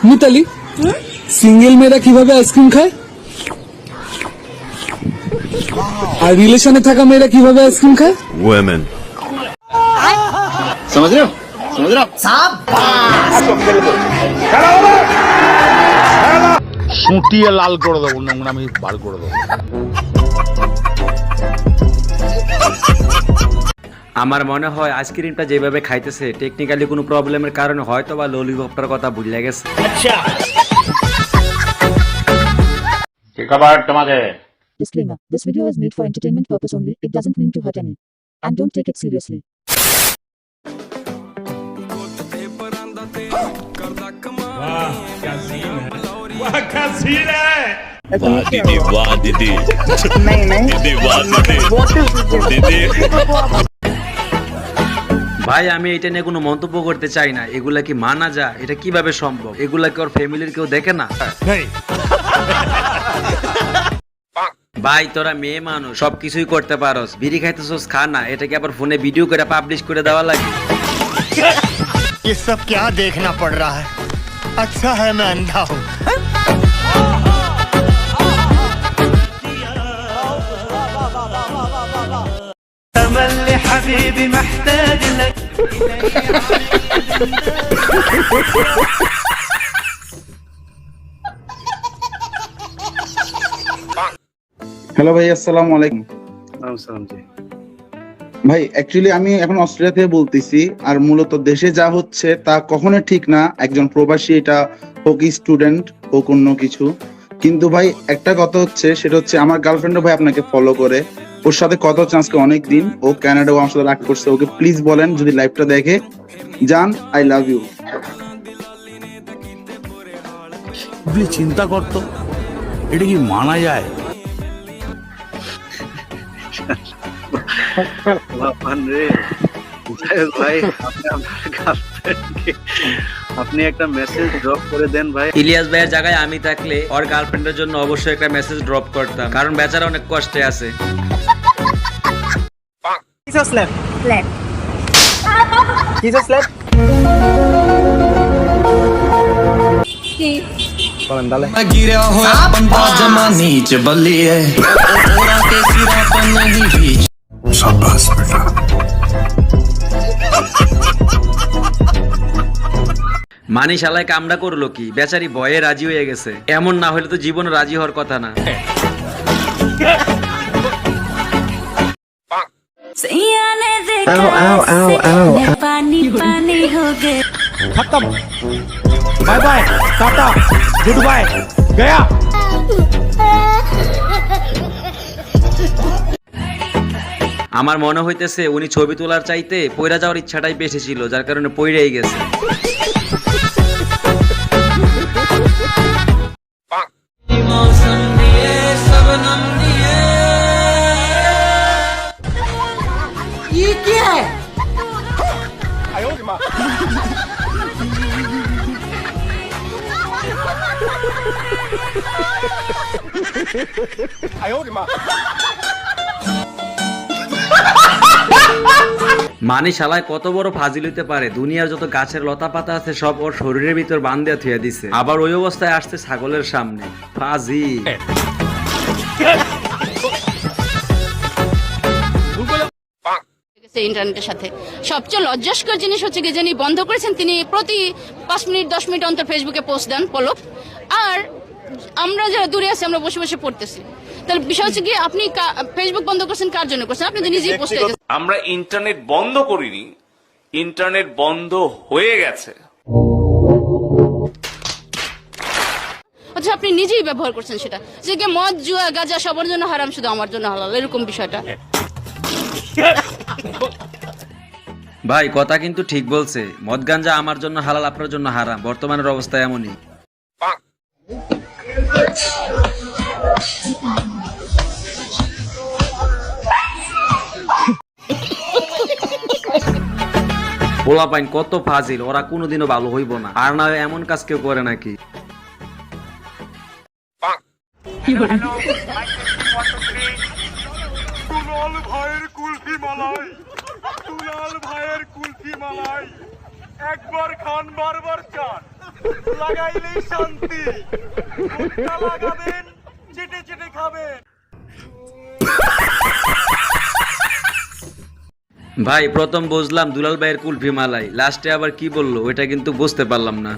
Mitali, single মেয়েরা কিভাবে ice cream খায় আর রিলেশনে থাকা মেয়েরা কিভাবে আইসক্রিম খায়? women समझ रहे हो সুটিয়ে লাল করে দেবো, নোংরামি বার করে দেবো। আমার মনে হয় আইসক্রিমটা যেভাবে খাইতেছে টেকনিক্যালি কোনো প্রবলেমের কারণে হয়তো বা ললিপপটার কথা ভুলে গেছে। কি খবর তোমাদের? Disclaimer. This video is made for entertainment purpose only. It doesn't mean to hurt any. And don't take it seriously. didi wah didi didi wah didi ভাই আমি এটা নিয়ে কোনো মন্তব্য করতে চাই না। এগুলা কি মানা যায়? এটা কিভাবে সম্ভব? এগুলা কি ওর ফ্যামিলির কেউ দেখে না? ভাই তোরা মেয়ে মানুষ, সবকিছুই করতে পারোস, বিড়ি খাইতেছোস খা না, এটাকে আবার ফোনে ভিডিও করে পাবলিশ করে দেওয়া লাগে। ये सब क्या देखना पड़ रहा है? अच्छा है मैं अंधा हूँ। حبيبي محتاج لك হ্যালো ভাই, আসসালামু আলাইকুম। ভাই অ্যাকচুয়ালি আমি এখন অস্ট্রেলিয়া থেকে বলতেছি, আর মূলত দেশে যা হচ্ছে তা কখনো ঠিক না। একজন প্রবাসী, এটা হোক স্টুডেন্ট হোক অন্য কিছু, কিন্তু ভাই একটা কথা হচ্ছে, সেটা হচ্ছে আমার গার্লফ্রেন্ডও ভাই আপনাকে ফলো করে, ওর সাথে কথা হচ্ছে আজকে অনেক দিন। ও কানাডা, আমার সাথে রাগ করছে। ওকে প্লিজ বলেন যদি লাইভটা দেখে, জান আই লাভ ইউ। চিন্তা করতো এটা কি মানা যায়? ভাই আপনি একটা মেসেজ ড্রপ করে দেন ভাই। ইলিয়াস ভাইয়ের জায়গায় আমি থাকলে ওর গার্লফ্রেন্ডের জন্য অবশ্যই একটা মেসেজ ড্রপ করতাম, কারণ বেচারা অনেক কষ্টে আছে। মানি শালায় কামড়া করলো কি? বেচারি ভয়ে রাজি হয়ে গেছে। এমন না হলে তো জীবনে রাজি হওয়ার কথা না। Bye bye, tata, good bye, Gaya. আমার মনে হইতেছে উনি ছবি তোলার চাইতে পয়রা যাওয়ার ইচ্ছাটাই বেশি ছিল, যার কারণে পয়রাই গেছে। মানি শালায় কত বড় ফাজিল হইতে পারে? দুনিয়ার যত গাছের লতা পাতা আছে সব ওর শরীরের ভিতর বান্ধিয়া থুয়া দিছে, আবার ওই অবস্থায় আসছে ছাগলের সামনে। ফাজিল। ইন্টারনেটের সাথে সবচেয়ে লজ্জাস্কর জিনিস হচ্ছে কি, যিনি বন্ধ করেছেন তিনি প্রতি 5 মিনিট 10 মিনিট অন্তর ফেসবুকে পোস্ট দেন পলক, আর আমরা যারা দূরে আছি আমরা বসে বসে পড়তেছি। তাহলে বিষয় হচ্ছে কি, আপনি ফেসবুক বন্ধ করছেন কার জন্য করছেন? আপনি তো নিজেই পোস্ট করেছেন। আমরা ইন্টারনেট বন্ধ করিনি, ইন্টারনেট বন্ধ হয়ে গেছে। আচ্ছা, আপনি নিজেই ব্যবহার করছেন সেটা, যে মদ জুয়া গাঁজা সবার জন্য হারাম, শুধু আমার জন্য হালাল, এরকম বিষয়টা। ভাই কথা কিন্তু ঠিক বলছে, মদ গাঞ্জা আমার জন্য হালাল, আপনার জন্য হারাম। বর্তমানের অবস্থা এমনই। পোলাপাইন কত ফাজিল, ওরা কোনোদিনও ভালো হইব না। আর না এমন কাজ কেউ করে নাকি? ভাইয়ের কুলফি মালাই, দুলাল ভাইয়ের কুলফি মালাই, একবার খান বারবার চান। লাগাইলেই শান্তি, ভুট্টা লাগাবেন, চেটে চেটে খাবেন। ভাই প্রথম বুঝলাম দুলাল ভাইয়ের কুলফি মালাই, লাস্টে আবার কি বললো ওইটা কিন্তু বুঝতে পারলাম না।